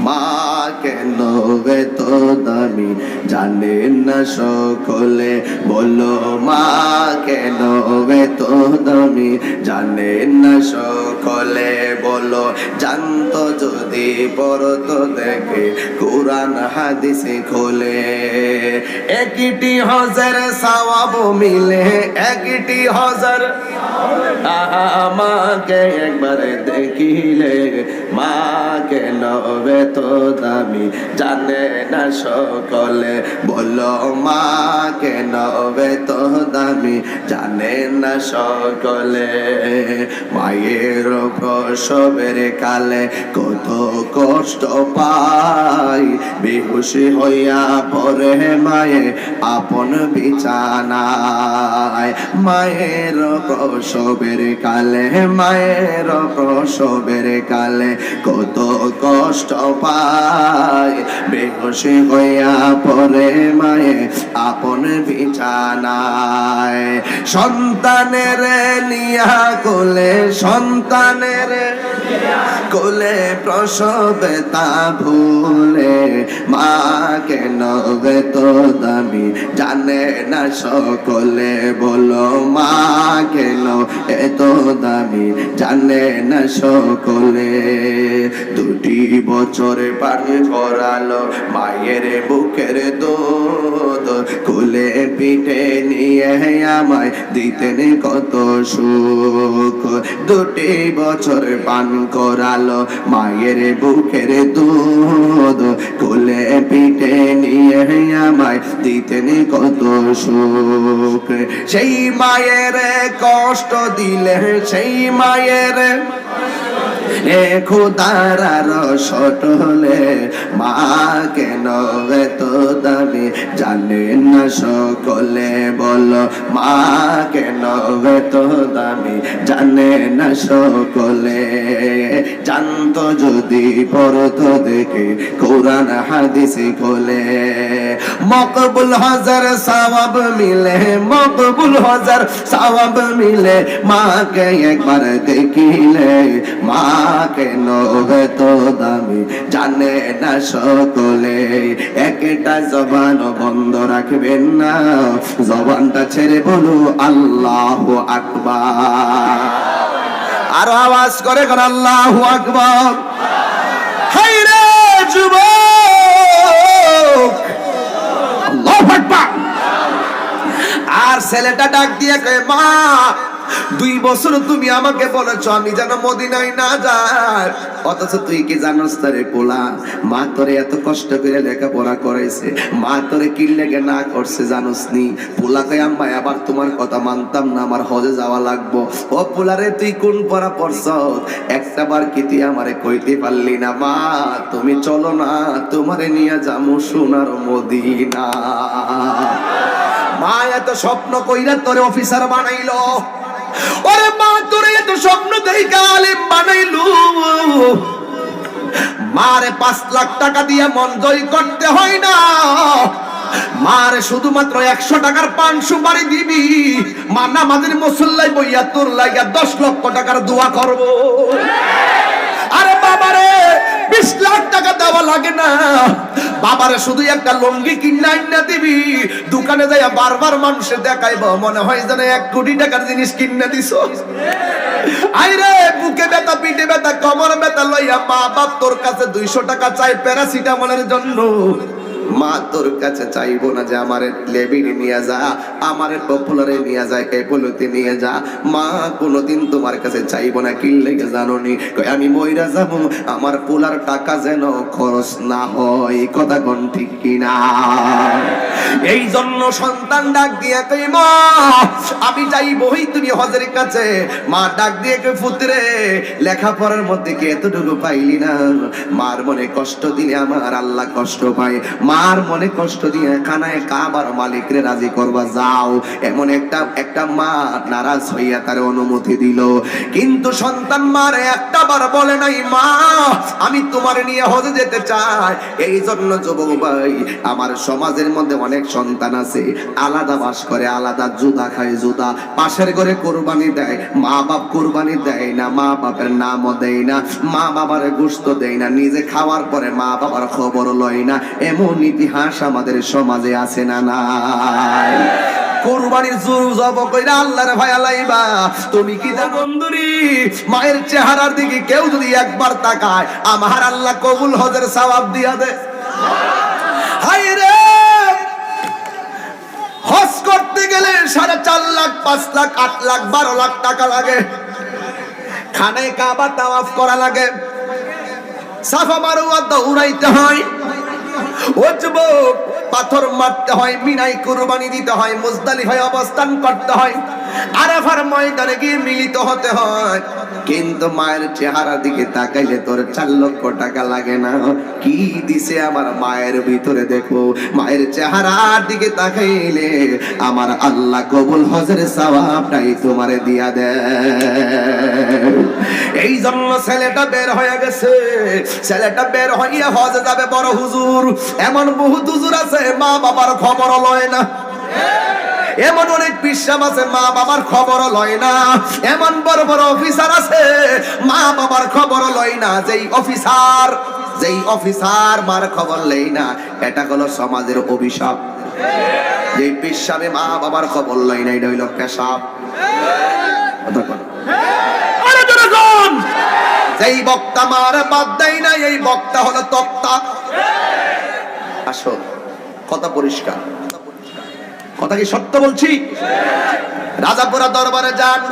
মা কেন এত দামি জানে না সকলে, বলো মা কেন এত দামি জানে না সকলে, বলো জানতো যদি পড়তো দেখে কোরআন হাদিসে খোলে। একটি হজের সওয়াব মিলে, একটি হজের আমাকে একবার দেখিলে, মা কেন এত দামি জানে না সকলে, বলো মা কেন এত দামি জানে না সকলে। মায়ের প্রসবের কালে কত কষ্ট পাই, বেহুশি হইয়া পড়ে মায়ে আপন বিছানায়। মায়ের প্রসবের কালে, মায়ের প্রসবের কালে কত কষ্ট পায়, বেহুশি হইয়া পড়ে মায়ে আপন বিছানায়। সন্তানের নিয়া কোলে, সন্তানের কোলে প্রসবে তা ভুলে, মা কেন এত দামি জানে না সকলে, বলো মা কেন এত দামি জানে না সকলে। দুটি বছর পার করালো মায়ের বুকের দুধ, কোলে পিঠে নিয়ে আমায় দিতেন কত সুখ। দুটি বছর পান করালো মায়ের বুকের দুধ, কোলে পিঠে নিয়ে আমায় দিতেন কত সুখ। সেই মায়ের কষ্ট দিলে, সেই মায়ের খোদার সটলে, মা কেন এত দামি জানে না সকলে, বলো মা কেন এত দামি জানে না সকলে। জানতো যদি পড়তো দেখে কোরআন হাদিসে খোলে, মকবুল হাজার সওয়াব মিলে, মকবুল হাজার সওয়াব মিলে, মাকে একবার দেখিলে, মা কেন এত দামি জানে না সকলে। একটা জবান বন্ধ রাখবেন না, জবানটা ছেড়ে বলো আল্লাহু আকবার। আরো আওয়াজ করে কোন আল্লাহু আকবার। হায়রে যুবক, আল্লাহু আকবার। আর ছেলেটা ডাক দিয়ে কয়, মা 2 বছর তুমি আমাকে বলেছো আমি যেন মদিনায় না যাই, অথচ তুই কি জানোস রে পোলা, মা তোরে এত কষ্ট করে লেখাপড়া করাইছে, মা তোরে কি লেগে না করছে জানোস নি? পোলা কয়, আম্মা আবার তোমার কথা মানতাম না, আমার হজে যাওয়া লাগবো। ও পোলারে তুই কোন পড়া পড়ছ, একটা বার কি তুই আমারে কইতে পারলি না, মা তুমি চলো না তোমারে নিয়ে যামু সোনার মদিনা। মা এত স্বপ্ন কইরা তোরে অফিসার বানাইলো, ওরে মা তোরে এত স্বপ্ন দেইখা আলেম বানাইলো, মারে 5 লাখ টাকা দিয়ে মন জয় করতে হয় না, মারে শুধুমাত্র 100 টাকার পান সুপারি দিবি, মা নামাজের মুসল্লায় বইয়া তোর লাগা 10 লক্ষ টাকার দোয়া করব। আরে বাবারে 20 লাখ টাকা দেওয়া লাগে না, বাবারে শুধু একটা লুঙ্গি কিনা আইনা দিবি, দোকানে যাইয়া বারবার মানুষে দেখাইব মনে হয় যেন 1 কোটি টাকার জিনিস কিনা দিছো। আইরে বুকে ব্যথা, পিঠে ব্যথা, কোমর ব্যথা লইয়া মা বাপ তোর কাছে 200 টাকা চাই প্যারাসিটামলের জন্য, মা তোর কাছে চাইবো না যে আমারে লেবিনি নিয়ে যা, আমারে পপুলারে নিয়ে যা, এপোলোতে নিয়ে যা, মা কোনোদিন তোমার কাছে চাইবো না। কি লেগে জানো নি? আমি মইরা যাবো, আমার পোলার টাকা যেন খরচ না হয়, কথা কোন ঠিক কিনা? এই জন্য সন্তান ডাক দিয়ে কই, মা আমি যাইবই তুমি হজের কাছে। মা ডাক দিয়ে কই, পুত্রে লেখাপড়ার মধ্যে কি এতটুকু পাইলি না? মার মনে কষ্ট দিলে আমার আল্লাহ কষ্ট পায়, মার মনে কষ্ট দিয়ে খানায় কাবার মালিকরে রাজি করবা যাও, এমন একটা মা নারাজ হইয়া তার অনুমতি দিল। কিন্তু সন্তান মার একটা বার বলে নাই, মা আমি তোমার নিয়ে হজে যেতে চাই। এই জন্য যুবক ভাই, আমার সমাজের মধ্যে অনেক সন্তান আছে আলাদা বাস করে, আলাদা জুদা খায়, জুদা পাশের ঘরে কোরবানি দেয়, মা বাপ কোরবানি দেয় না, মা বাপের নামও দেয় না, মা বাবার গোশত দেয় না, নিজে খাওয়ার পরে মা বাবার খবর লয় না, এমন ইতিহাস আমাদের সমাজে আছে না নাই? কোরবানির জোর জব কইরা আল্লাহর ভয় লাইবা। তুমি কি জানো বন্ধুরি, মায়ের চেহারার দিকে কেউ যদি একবার তাকায়, আমার আল্লাহ কবুল হজের সওয়াব দিয়া দেয়। হায় রে, হজ করতে গেলে 4.5 লাখ, 5 লাখ, 8 লাখ, 12 লাখ টাকা লাগে, খানে কাবা তাওয়াফ করা লাগে, সাফা মারওয়া দৌড়াইতে হয়, ও যুবক পাথর মারতে হয়, মিনায় কুরবানি দিতে হয়, মুজদালিফায় অবস্থান করতে হয়, আরাফার ময়দানে গিয়ে মিলিত হতে হয়। কিন্তু মায়ের চেহারা দিকে তাকাইলে তোর 4 লক্ষ টাকা লাগে না। কি দিছে আমার মায়ের ভিতরে দেখো, মায়ের চেহারার দিকে তাকাইলে আমার আল্লাহ কবুল হজের সওয়াবটাই তোমারে দিয়া দেয়। এই জন্য ছেলেটা বের হয়ে গেছে, ছেলেটা বের হইয়া হজে যাবে। বড় হুজুর, এমন বহুত হুজুর আছে মা বাবার খবর লয় না, এমন অনেক বিশ্বাস আছে মা বাবার খবর লয় না, এমন বড় বড় অফিসার আছে মা বাবার খবর লয় না। যেই অফিসার মার খবর লয় না, এটা হলো সমাজের অভিশাপ। যেই বিশ্বাসে মা বাবার খবর লয় না, এটা হইল পেশাব। যেই বক্তা মার বাদ দেয় না, এই বক্তা হলো তক্তা। আসো, কথা পরিষ্কার, কথা কি সত্য বলছি? রাজাপুরা দরবারে যান,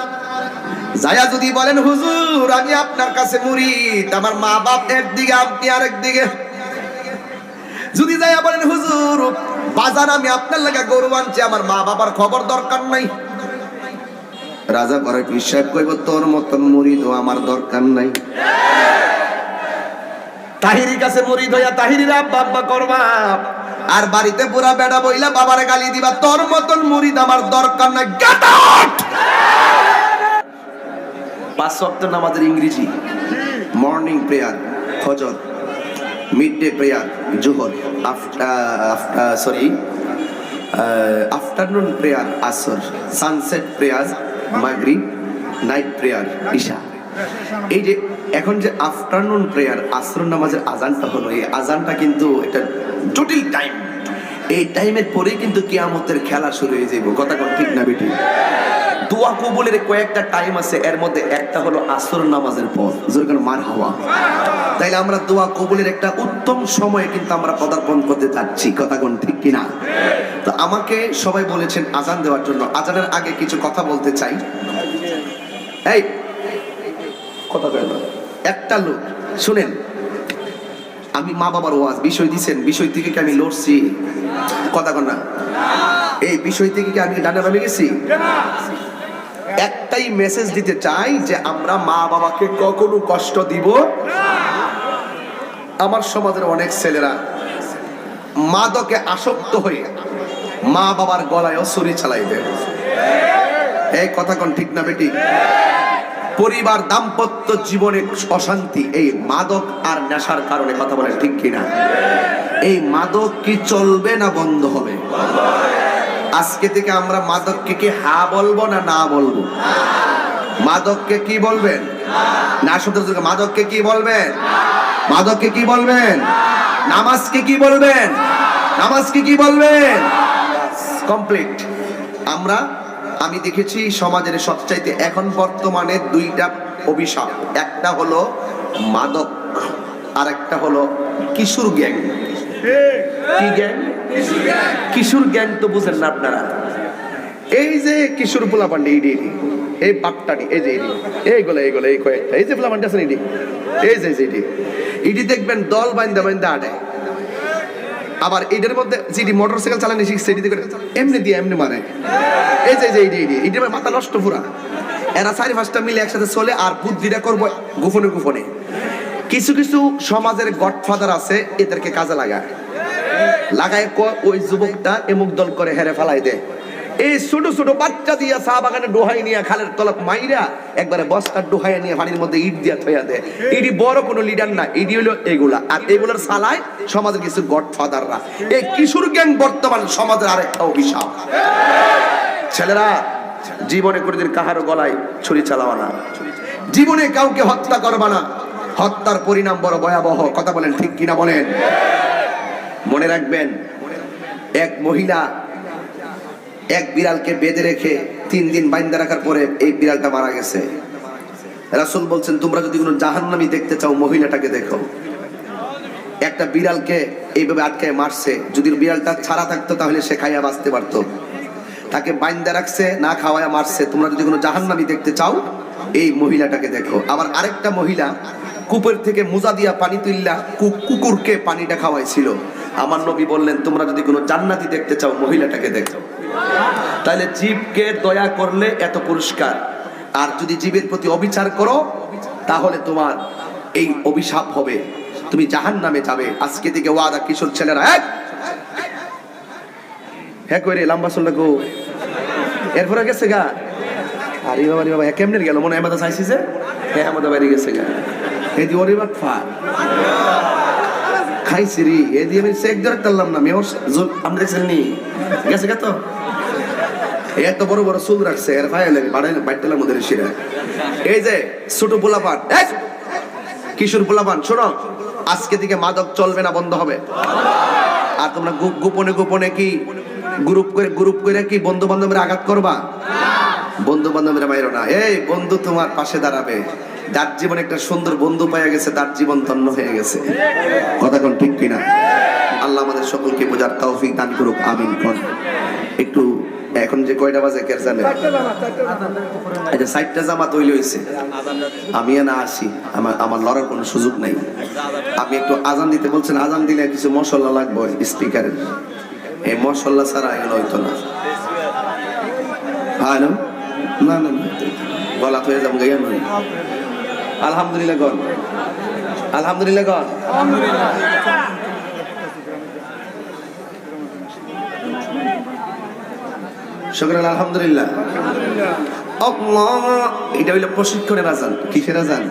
যায়া যদি বলেন হুজুর আমি আপনার কাছে মুরিদ, আমার মা বাপ একদিকে আপনি আরেকদিকে, যদি যায়া বলেন হুজুর বাজার আমি আপনার লাগা গরু আনছি, আমার মা বাবার খবর দরকার নাই, রাজা পরে হিসাব কইব তোর মতন মুরিদ আমার দরকার নাই। তাহিরির কাছে মুরিদ হইয়া তাহিরির আব্বা আব্বা করবা, আর বাড়িতে পুরা বেড়া বইলা বাবারে গালি দিবা, তোর মতন মুরিদ আমার দরকার নাই। Get out. 5 ওয়াক্ত নামাজের ইংরেজি, মর্নিং প্রেয়ার ফজর, মিডডে প্রেয়ার জোহর, আফটারনুন প্রেয়ার আসর, সানসেট প্রেয়ার মাগরিব, নাইট প্রেয়ার ইশা। এই যে এখন যে আফটারনুন প্রেয়ার আসর নামাজের আজানটা হলো, এই আজানটা কিন্তু এটা জটিল টাইম। এই টাইমের পরেই কিন্তু কিয়ামতের খেলা শুরু হয়ে যাবে। কথা কোন ঠিক না বেটি? দোয়া কবুলের কয়েকটা টাইম আছে, এর মধ্যে একটা হলো আসর নামাজের পর, যেরকম মারহাবা। তাইলে আমরা দোয়া কবুলের একটা উত্তম সময়ে কিন্তু আমরা পদার্পণ করতে যাচ্ছি, কথা কোন ঠিক কিনা? তো আমাকে সবাই বলেছেন আজান দেওয়ার জন্য। আজানের আগে কিছু কথা বলতে চাই। এই কথা বলেন, একটা লোক শুনেন, আমি মা বাবার ওয়াজ বিষয় দিছেন, বিষয় থেকে কি আমি লড়ছি? কথা কন না। এই বিষয় থেকে কি আমি ডানে বামে গেছি? একটাই মেসেজ দিতে চাই যে আমরা মা বাবাকে কখনো কষ্ট দিব। আমার সমাজের অনেক ছেলেরা মাদকে আসক্ত হয়ে মা বাবার গলায়ও ছুরি চালাই দেয়। এই কথা কোন ঠিক না বেটি? পরিবার দাম্পত্য জীবনে অশান্তি এই মাদক আর নেশার কারণে, কথা বলেন ঠিক কিনা? এই মাদক কি চলবে না বন্ধ হবে? আজকে থেকে আমরা মাদককে কি হা বলবো না না বলবো? মাদককে কি বলবেন? না শুধু মাদককে কি বলবেন? মাদককে কি বলবেন? নামাজকে কি বলবেন? নামাজকে কি বলবেন? কমপ্লিট। আমি দেখেছি সমাজের সবচাইতে এখন বর্তমানে দুইটা অভিশাপ, একটা হলো মাদক আর একটা হলো কিশোর গ্যাং। কি গ্যাং? কিশোর গ্যাং তো বুঝেন না আপনারা? এই যে কিশোর পোলাপান্ডি, এই বাপটানি, এই যে এইগুলো এই কয়েকটা, এই যে পোলাপান্ডি আছেন, এই যে ইডি দেখবেন দল বাইন্দা আডে। আবার এদের মধ্যে যেটি মোটরসাইকেল চালানো শিখছে এটি এমনি দিয়ে এমনি মারে। এই যে ইডি মাথা নষ্ট পুরা। এরা 4-5টা মিলে একসাথে চলে আর বুদ্ধিটা করবো গোপনে। কিছু কিছু সমাজের গডফাদার আছে, এদেরকে কাজে লাগায় ওই যুবকটা এমুক দল করে হেরে ফেলাই দেয়। এই ছোট ছোট বাচ্চা দিয়া চা বাগানে ডোহাই নিয়ে খালের তলক মাইরা একবারে বস্তার ডোহাই নিয়ে পানির মধ্যে ইট দিয়া থইয়া দেয়। ইডি বড় কোনো লিডার না, ইডি হলো এগুলা। আর এগুলার সালায় সমাজের কিছু গডফাদাররা। এই কিশোর গ্যাং বর্তমান সমাজের আরেকটা অভিশাপ। ছেলেরা, জীবনে কোনোদিন কাহারো গলায় ছুরি চালাবা না, জীবনে কাউকে হত্যা করবা না। হত্যার পরিণাম বড় ভয়াবহ, কথা বলেন ঠিক কিনা বলেন? মনে রাখবেন, এক মহিলা এক বিড়ালকে বেঁধে রেখে 3 দিন বাইন্ধা রাখার পরে এই বিড়ালটা মারা গেছে। রাসূল বলছেন, তোমরা যদি কোনো জাহান্নামী দেখতে চাও মহিলাটাকে দেখো। একটা বিড়ালকে এইভাবে আটকায় মারছে, যদি বিড়ালটা ছাড়া থাকতো তাহলে সে খাইয়া বাঁচতে পারতো। তাকে বাইন্ধা রাখছে, না খাওয়ায়া মারছে। তোমরা যদি কোনো জাহান্নামী দেখতে চাও এই মহিলাটাকে দেখো। আবার আরেকটা মহিলা কূপের থেকে মোজা দিয়া পানি তুললা কুকুরকে পানিটা খাওয়াইছিল। আমার নবী বললেন, তোমরা যদি কোনো জান্নাতি দেখতে চাও মহিলাটাকে দেখো। তাহলে জীবকে দয়া করলে এত পুরস্কার, আর যদি জীবের প্রতি অবিচার করো তাহলে তোমার এই অভিশাপ হবে, তুমি জাহান্নামে যাবে। আজকে থেকে ওয়াদা, কিশোর ছেলেরা হ্যাঁ করে লম্বা চললে গো এরপরে গেছে গা। আরে বাবা কেমনে গেল? মনে হয় আমাদের চাইছি যে হ্যাঁ আমাদের বাড়ি গেছে গা। এই দি ওরে বাপ্পা খাইছি রে, এই দিয়ে আমি চেক ধরে টানলাম না। মেয়র আপনি দেখছেন নি গেছে গা? তো এত বড় বড় চুল রাখছে, এর ভাই লাগে বাইটেলার মধ্যে ঋষিরা। এই যে ছোট পোলাপান, কিশোর পোলাপান, শোনো, আজকে থেকে মাদক চলবে না, বন্ধ হবে। আর তোমরা গোপনে কি গ্রুপ করে কি বন্ধু বান্ধবের আঘাত করবা? বন্ধু বান্ধবের মাইরো না। এই বন্ধু তোমার পাশে দাঁড়াবে, যার জীবনে একটা সুন্দর বন্ধু পাওয়া গেছে তার জীবন ধন্য হয়ে গেছে। কথা কোন ঠিক কিনা? আল্লাহ আমাদের সকলকে বোঝার তৌফিক দান করুক, আমিন। একটু এখন যে কয়টা বাজে কে জানে? আচ্ছা 4টা জামাত হইলে হইছে, আমি না আসি, আমার লড়ার কোনো সুযোগ নাই। আমি একটু আজান দিতে বলছেন, আজান দিলে কিছু মশলা লাগবে স্পিকারের, এই মশলা ছাড়া এগুলো হইতো না। হ্যালো, না গলা হয়ে যাবো গাইয়া নয়। আলহামদুলিল্লাহ গণ, আলহামদুলিল্লাহ গণ। শুকরান, আলহামদুলিল্লাহ। এটা হইলো প্রশিক্ষণের আজান। কিসের আজান?